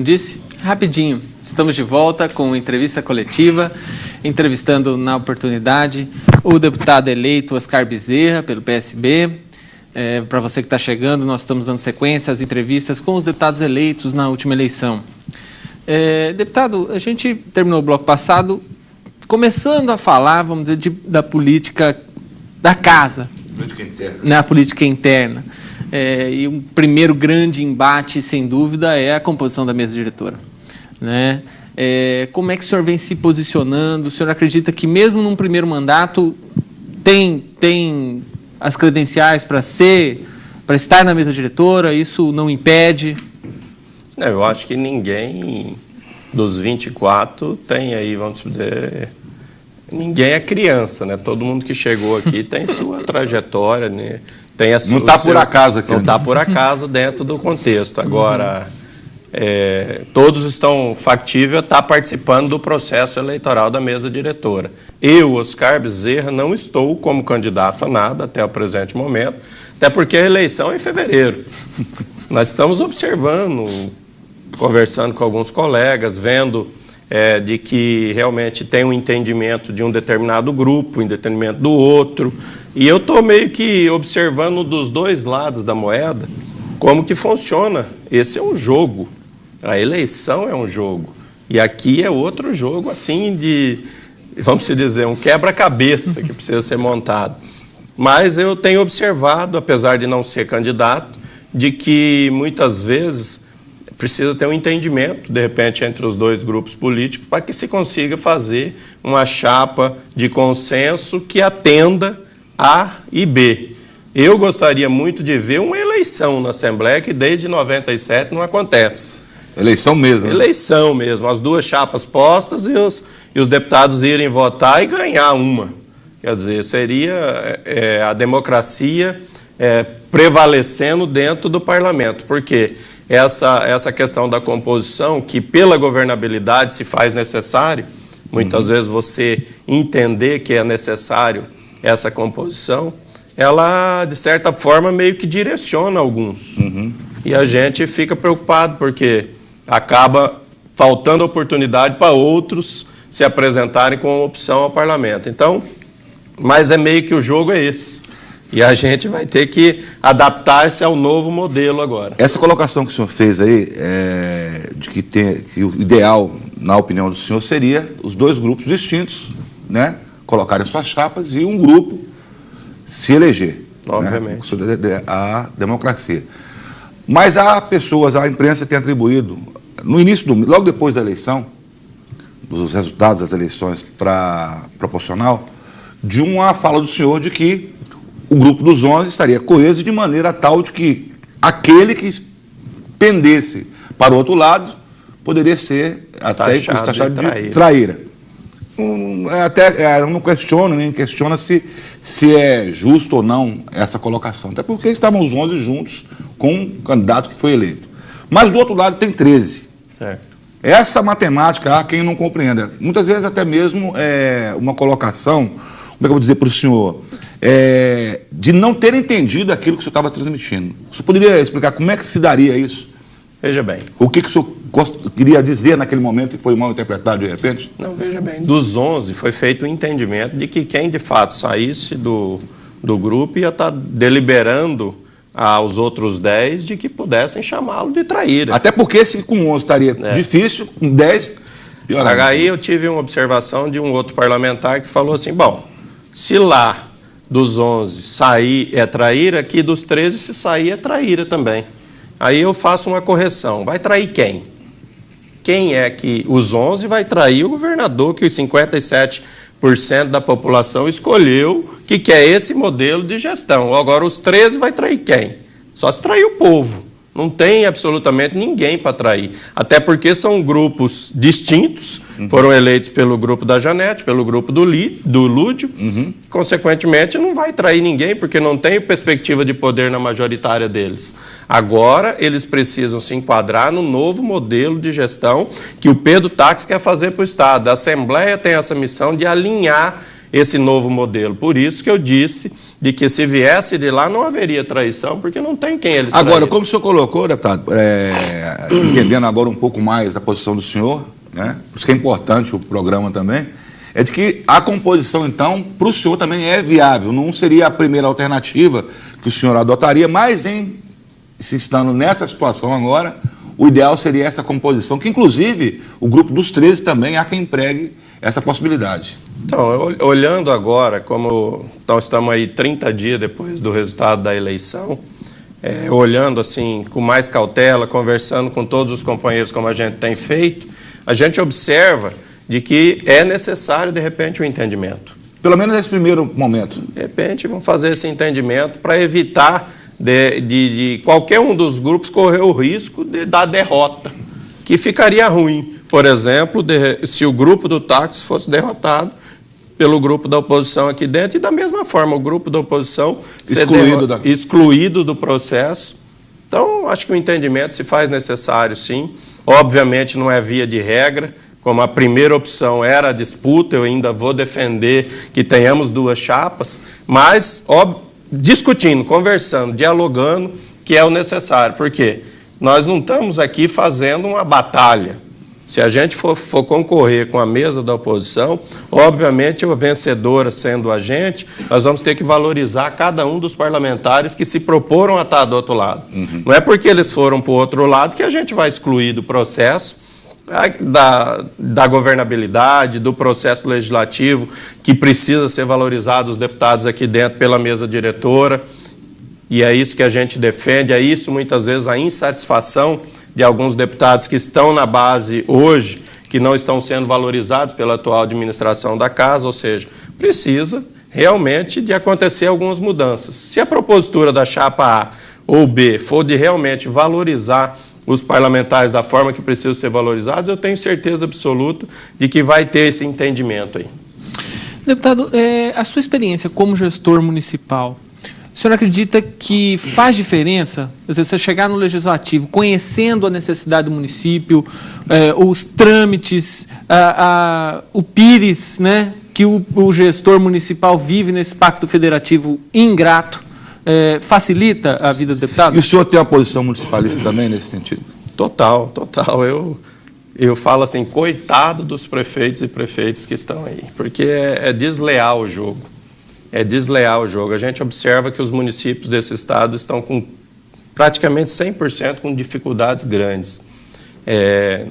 disse, rapidinho. Estamos de volta com entrevista coletiva, entrevistando na oportunidade o deputado eleito Oscar Bezerra, pelo PSB. Para você que está chegando, nós estamos dando sequência às entrevistas com os deputados eleitos na última eleição. Deputado, a gente terminou o bloco passado começando a falar, vamos dizer, da política da casa. Política interna. Na política interna. E um primeiro grande embate, sem dúvida, é a composição da mesa diretora. Né? Como é que o senhor vem se posicionando? O senhor acredita que mesmo num primeiro mandato tem as credenciais para estar na mesa diretora? Isso não impede? Eu acho que ninguém dos 24 tem aí, vamos dizer, ninguém é criança, né? Todo mundo que chegou aqui tem sua trajetória, né? Tem a não está por acaso aqui. Não está por acaso dentro do contexto. Agora, todos estão factíveis a estar participando do processo eleitoral da mesa diretora. Eu, Oscar Bezerra, não estou como candidato a nada até o presente momento, até porque a eleição é em fevereiro. Nós estamos observando, conversando com alguns colegas, vendo de que realmente tem um entendimento de um determinado grupo, um entendimento do outro, e eu estou meio que observando dos dois lados da moeda como que funciona. Esse é um jogo, a eleição é um jogo, e aqui é outro jogo, assim, de, vamos dizer, um quebra-cabeça que precisa ser montado. Mas eu tenho observado, apesar de não ser candidato, de que muitas vezes precisa ter um entendimento, de repente, entre os dois grupos políticos para que se consiga fazer uma chapa de consenso que atenda A e B. Eu gostaria muito de ver uma eleição na Assembleia que desde 97 não acontece. Eleição mesmo. Né? Eleição mesmo, as duas chapas postas e os deputados irem votar e ganhar uma. Quer dizer, seria a democracia prevalecendo dentro do parlamento, porque essa questão da composição, que pela governabilidade se faz necessário, muitas vezes você entender que é necessário essa composição, ela, de certa forma, meio que direciona alguns. E a gente fica preocupado, porque acaba faltando oportunidade para outros se apresentarem com opção ao parlamento. Então, mas meio que o jogo é esse. E a gente vai ter que adaptar-se ao novo modelo agora. Essa colocação que o senhor fez aí, de que o ideal, na opinião do senhor, seria os dois grupos distintos, né, colocarem suas chapas e um grupo se eleger. Obviamente. Né, a democracia. Mas a imprensa tem atribuído, no início, logo depois da eleição, dos resultados das eleições para proporcional, de uma fala do senhor de que o grupo dos 11 estaria coeso de maneira tal de que aquele que pendesse para o outro lado poderia ser até taxado de traíra. Não questiono, nem questiona se é justo ou não essa colocação, até porque estavam os 11 juntos com um candidato que foi eleito. Mas do outro lado tem 13. Certo. Essa matemática há quem não compreenda. Muitas vezes até mesmo uma colocação, como é que eu vou dizer para o senhor, de não ter entendido aquilo que o senhor estava transmitindo. O senhor poderia explicar como é que se daria isso? Veja bem. O que o senhor queria dizer naquele momento e foi mal interpretado de repente? Não, veja bem. Dos 11 foi feito o entendimento de que quem de fato saísse do grupo ia estar deliberando aos outros 10 de que pudessem chamá-lo de traíra. Até porque se com 11 estaria difícil, com 10... Aí eu tive uma observação de um outro parlamentar que falou assim, bom, se lá dos 11 sair é traíra, aqui dos 13 se sair é traíra também. Aí eu faço uma correção. Vai trair quem? Quem é que os 11 vai trair o governador, que os 57% da população escolheu que quer esse modelo de gestão. Agora os 13 vai trair quem? Só se trair o povo. Não tem absolutamente ninguém para trair. Até porque são grupos distintos, foram eleitos pelo grupo da Janete, pelo grupo do Lúdio, consequentemente não vai trair ninguém, porque não tem perspectiva de poder na majoritária deles. Agora, eles precisam se enquadrar no novo modelo de gestão que o Pedro Táxi quer fazer para o Estado. A Assembleia tem essa missão de alinhar esse novo modelo. Por isso que eu disse de que se viesse de lá não haveria traição, porque não tem quem eles Agora, traíram. como o senhor colocou, deputado, entendendo agora um pouco mais a posição do senhor, né, por isso que é importante o programa também, é de que a composição, então, para o senhor também é viável, não seria a primeira alternativa que o senhor adotaria, mas se estando nessa situação agora, o ideal seria essa composição, que inclusive o grupo dos 13 também há quem empregue essa possibilidade. Então, olhando agora, como então, estamos aí 30 dias depois do resultado da eleição, olhando assim com mais cautela, conversando com todos os companheiros como a gente tem feito, a gente observa de que é necessário, de repente, um entendimento. Pelo menos nesse primeiro momento. De repente, vamos fazer esse entendimento para evitar de qualquer um dos grupos correr o risco da derrota, que ficaria ruim. Por exemplo, se o grupo do táxi fosse derrotado pelo grupo da oposição aqui dentro, e da mesma forma o grupo da oposição ser excluído do processo. Então, acho que o entendimento se faz necessário, sim. Obviamente, não é via de regra, como a primeira opção era a disputa, eu ainda vou defender que tenhamos duas chapas, mas, discutindo, conversando, dialogando, que é o necessário. Por quê? Nós não estamos aqui fazendo uma batalha. Se a gente for concorrer com a mesa da oposição, obviamente, a vencedora sendo a gente, nós vamos ter que valorizar cada um dos parlamentares que se proporam a estar do outro lado. Uhum. Não é porque eles foram para o outro lado que a gente vai excluir do processo da governabilidade, do processo legislativo, que precisa ser valorizado os deputados aqui dentro pela mesa diretora. E é isso que a gente defende, é isso muitas vezes a insatisfação de alguns deputados que estão na base hoje, que não estão sendo valorizados pela atual administração da casa, ou seja, precisa realmente de acontecer algumas mudanças. Se a propositura da chapa A ou B for de realmente valorizar os parlamentares da forma que precisam ser valorizados, eu tenho certeza absoluta de que vai ter esse entendimento aí. Deputado, a sua experiência como gestor municipal, o senhor acredita que faz diferença, às vezes, você chegar no Legislativo, conhecendo a necessidade do município, os trâmites, o PIRES, né, que o gestor municipal vive nesse pacto federativo ingrato, facilita a vida do deputado? E o senhor tem uma posição municipalista também nesse sentido? Total, total. Eu falo assim, coitado dos prefeitos e prefeitas que estão aí, porque é desleal o jogo. É desleal o jogo. A gente observa que os municípios desse estado estão com praticamente 100% com dificuldades grandes.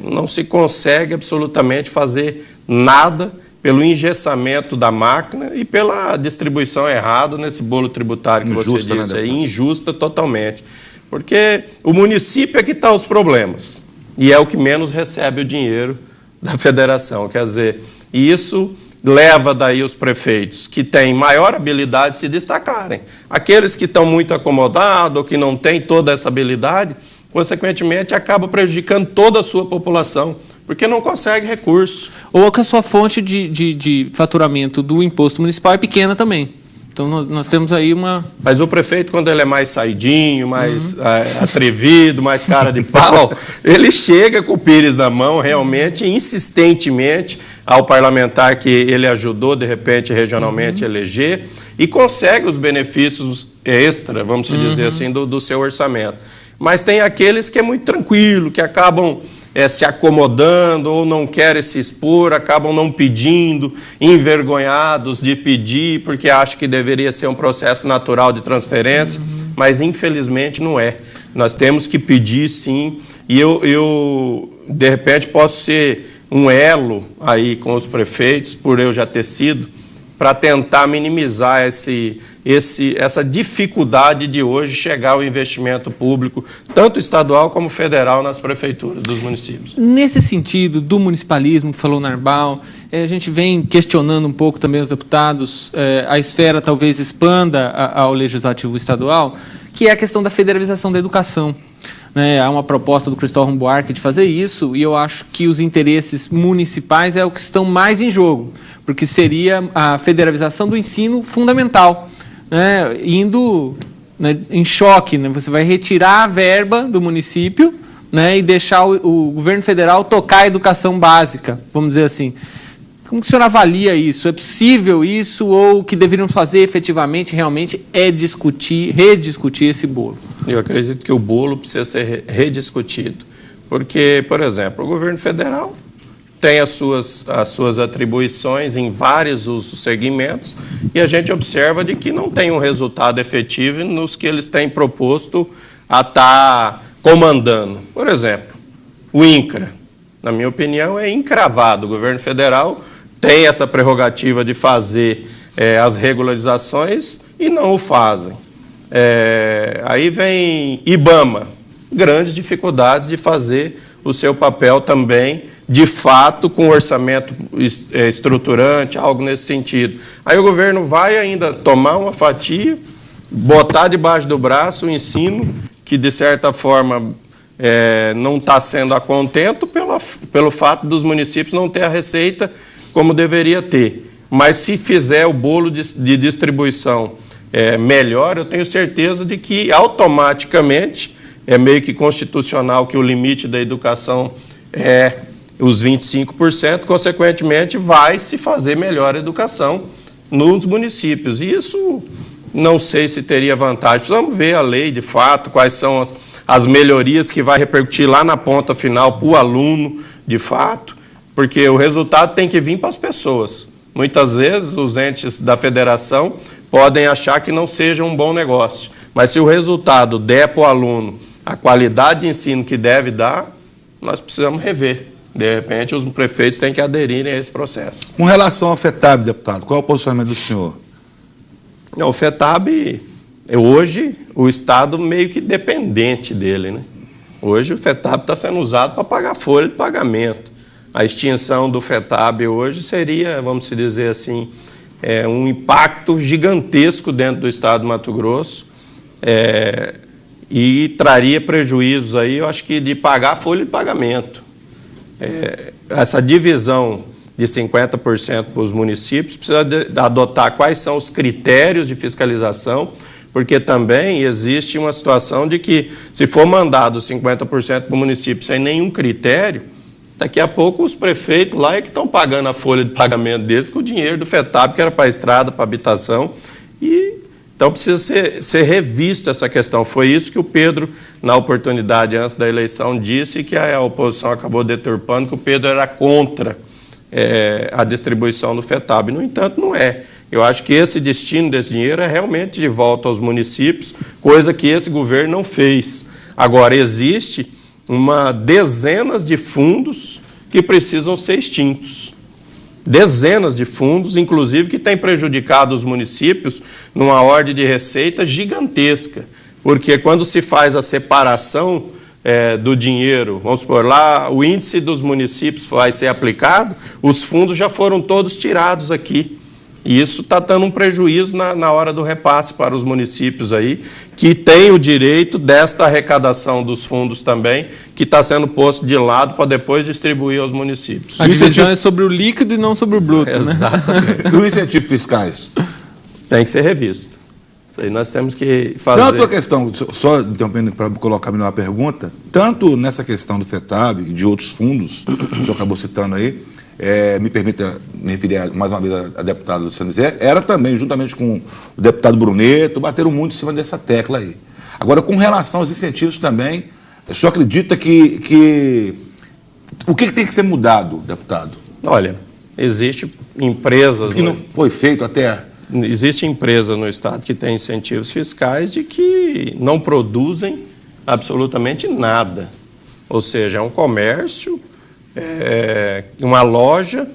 Não se consegue absolutamente fazer nada pelo engessamento da máquina e pela distribuição errada nesse bolo tributário que injusta, você disse, né, injusta totalmente. Porque o município é que está os problemas e é o que menos recebe o dinheiro da federação. Quer dizer, isso leva daí os prefeitos que têm maior habilidade a se destacarem. Aqueles que estão muito acomodados ou que não têm toda essa habilidade, consequentemente, acabam prejudicando toda a sua população, porque não consegue recurso. Ou que a sua fonte de faturamento do imposto municipal é pequena também. Então, nós temos aí uma... Mas o prefeito, quando ele é mais saidinho, mais atrevido, mais cara de pau, ele chega com o pires na mão, realmente, insistentemente, ao parlamentar que ele ajudou, de repente, regionalmente, a eleger, e consegue os benefícios extra, vamos dizer assim, do seu orçamento. Mas tem aqueles que é muito tranquilo, que acabam se acomodando ou não querem se expor, acabam não pedindo, envergonhados de pedir, porque acham que deveria ser um processo natural de transferência, mas infelizmente não é. Nós temos que pedir, sim, e eu de repente, posso ser um elo aí com os prefeitos, por eu já ter sido, para tentar minimizar essa dificuldade de hoje chegar ao investimento público, tanto estadual como federal, nas prefeituras dos municípios. Nesse sentido do municipalismo, que falou Narbal, a gente vem questionando um pouco também os deputados, a esfera talvez expanda ao legislativo estadual, que é a questão da federalização da educação. Há uma proposta do Cristóvão Buarque de fazer isso, e eu acho que os interesses municipais é o que estão mais em jogo, porque seria a federalização do ensino fundamental, indo em choque. Você vai retirar a verba do município, e deixar o governo federal tocar a educação básica, vamos dizer assim. Como que o senhor avalia isso? É possível isso ou o que deveriam fazer efetivamente, realmente, é discutir, rediscutir esse bolo? Eu acredito que o bolo precisa ser rediscutido. Porque, por exemplo, o governo federal tem as suas atribuições em vários os segmentos e a gente observa de que não tem um resultado efetivo nos que eles têm proposto a estar comandando. Por exemplo, o INCRA, na minha opinião, é encravado. O governo federal tem essa prerrogativa de fazer as regularizações e não o fazem. Aí vem IBAMA, grandes dificuldades de fazer o seu papel também, de fato, com orçamento estruturante, algo nesse sentido. Aí o governo vai ainda tomar uma fatia, botar debaixo do braço o ensino, que de certa forma não está sendo a contento pelo fato dos municípios não ter a receita como deveria ter. Mas se fizer o bolo de distribuição melhor, eu tenho certeza de que automaticamente é meio que constitucional que o limite da educação é os 25%, consequentemente vai se fazer melhor a educação nos municípios. E isso não sei se teria vantagem. Precisamos ver a lei de fato, quais são as melhorias que vai repercutir lá na ponta final para o aluno de fato, porque o resultado tem que vir para as pessoas. Muitas vezes os entes da federação podem achar que não seja um bom negócio, mas se o resultado der para o aluno a qualidade de ensino que deve dar, nós precisamos rever. De repente, os prefeitos têm que aderirem a esse processo. Com relação ao FETAB, deputado, qual é o posicionamento do senhor? Não, o FETAB, hoje, o Estado meio que dependente dele, né? Hoje o FETAB está sendo usado para pagar folha de pagamento. A extinção do FETAB hoje seria, vamos dizer assim, um impacto gigantesco dentro do Estado do Mato Grosso e traria prejuízos aí, eu acho que de pagar a folha de pagamento. Essa divisão de 50% para os municípios precisa adotar quais são os critérios de fiscalização, porque também existe uma situação de que, se for mandado 50% para o município sem nenhum critério, daqui a pouco os prefeitos lá é que estão pagando a folha de pagamento deles com o dinheiro do FETAB, que era para a estrada, para a habitação. Então precisa ser revisto essa questão. Foi isso que o Pedro, na oportunidade antes da eleição, disse, que a oposição acabou deturpando, que o Pedro era contra a distribuição do FETAB. No entanto, não é. Eu acho que esse destino desse dinheiro é realmente de volta aos municípios, coisa que esse governo não fez. Agora, existe dezenas de fundos que precisam ser extintos. Dezenas de fundos, inclusive, que têm prejudicado os municípios numa ordem de receita gigantesca. Porque quando se faz a separação do dinheiro, vamos supor, lá o índice dos municípios vai ser aplicado, os fundos já foram todos tirados aqui. E isso está dando um prejuízo na hora do repasse para os municípios aí, que têm o direito desta arrecadação dos fundos também, que está sendo posto de lado para depois distribuir aos municípios. A divisão é sobre o líquido e não sobre o bruto, né? Exatamente. E os incentivos fiscais? Tem que ser revisto. Isso aí nós temos que fazer. Tanto a questão, só interrompendo para colocar uma pergunta, tanto nessa questão do FETAB e de outros fundos, que o senhor acabou citando aí, me permita me referir mais uma vez a deputada Luciana Zé, era também, juntamente com o deputado Bruneto, bateram muito em cima dessa tecla aí. Agora, com relação aos incentivos também, o senhor acredita que o que tem que ser mudado, deputado? Olha, existe empresas... Que não foi feito até... Existe empresa no Estado que tem incentivos fiscais de que não produzem absolutamente nada. Ou seja, é um comércio... uma loja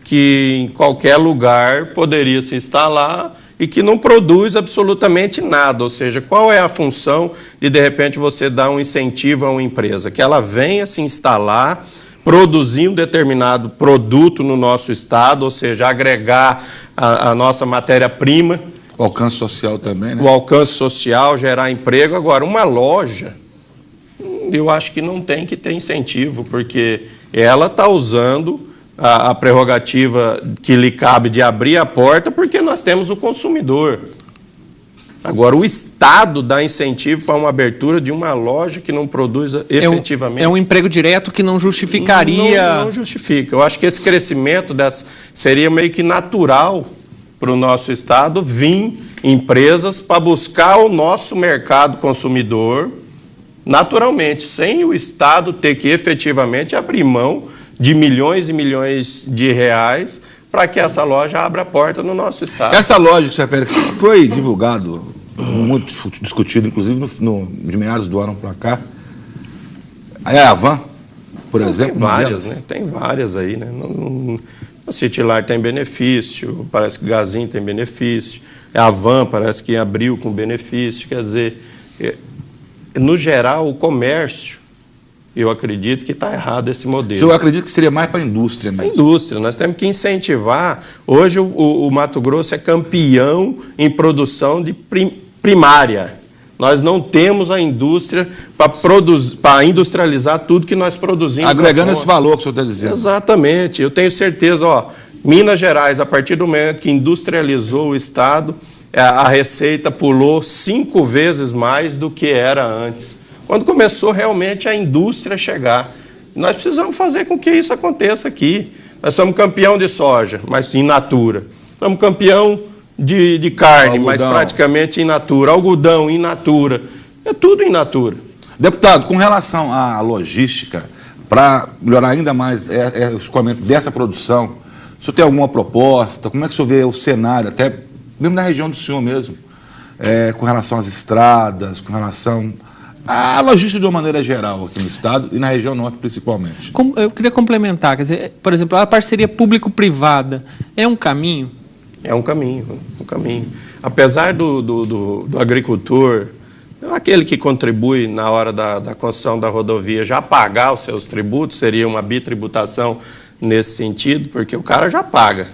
que em qualquer lugar poderia se instalar e que não produz absolutamente nada. Ou seja, qual é a função de repente, você dar um incentivo a uma empresa? Que ela venha se instalar, produzir um determinado produto no nosso estado, ou seja, agregar a nossa matéria-prima. O alcance social também, né? O alcance social, gerar emprego. Agora, uma loja, eu acho que não tem que ter incentivo, porque ela está usando a prerrogativa que lhe cabe de abrir a porta, porque nós temos o consumidor. Agora, o Estado dá incentivo para uma abertura de uma loja que não produz efetivamente. É um emprego direto que não justificaria... Não justifica. Eu acho que esse crescimento seria meio que natural para o nosso Estado vir empresas para buscar o nosso mercado consumidor naturalmente, sem o Estado ter que efetivamente abrir mão de milhões e milhões de reais para que essa loja abra a porta no nosso Estado. Essa loja que você refere foi divulgado, muito discutido, inclusive de meados do ano para cá. É a Havan, por exemplo. Tem várias, né? Tem várias aí, né? A Citylar tem benefício, parece que o Gazin tem benefício, a Havan parece que abriu com benefício, quer dizer, no geral, o comércio, eu acredito que está errado esse modelo. Eu acredito que seria mais para a indústria mesmo. A indústria, nós temos que incentivar. Hoje o Mato Grosso é campeão em produção de primária. Nós não temos a indústria para industrializar tudo que nós produzimos. Agregando esse valor que o senhor está dizendo. Exatamente. Eu tenho certeza, Minas Gerais, a partir do momento que industrializou o Estado, a receita pulou 5 vezes mais do que era antes. Quando começou realmente a indústria chegar. Nós precisamos fazer com que isso aconteça aqui. Nós somos campeão de soja, mas in natura. Somos campeão de carne, mas praticamente in natura. Algodão, in natura. É tudo in natura. Deputado, com relação à logística, para melhorar ainda mais o escoamento dessa produção, o senhor tem alguma proposta? Como é que o senhor vê o cenário, até mesmo na região do senhor mesmo, com relação às estradas, com relação à logística de uma maneira geral aqui no estado e na região norte principalmente? Eu queria complementar, quer dizer, por exemplo, a parceria público-privada é um caminho? É um caminho, um caminho. Apesar do agricultor, aquele que contribui na hora da construção da rodovia, já pagar os seus tributos, seria uma bitributação nesse sentido, porque o cara já paga.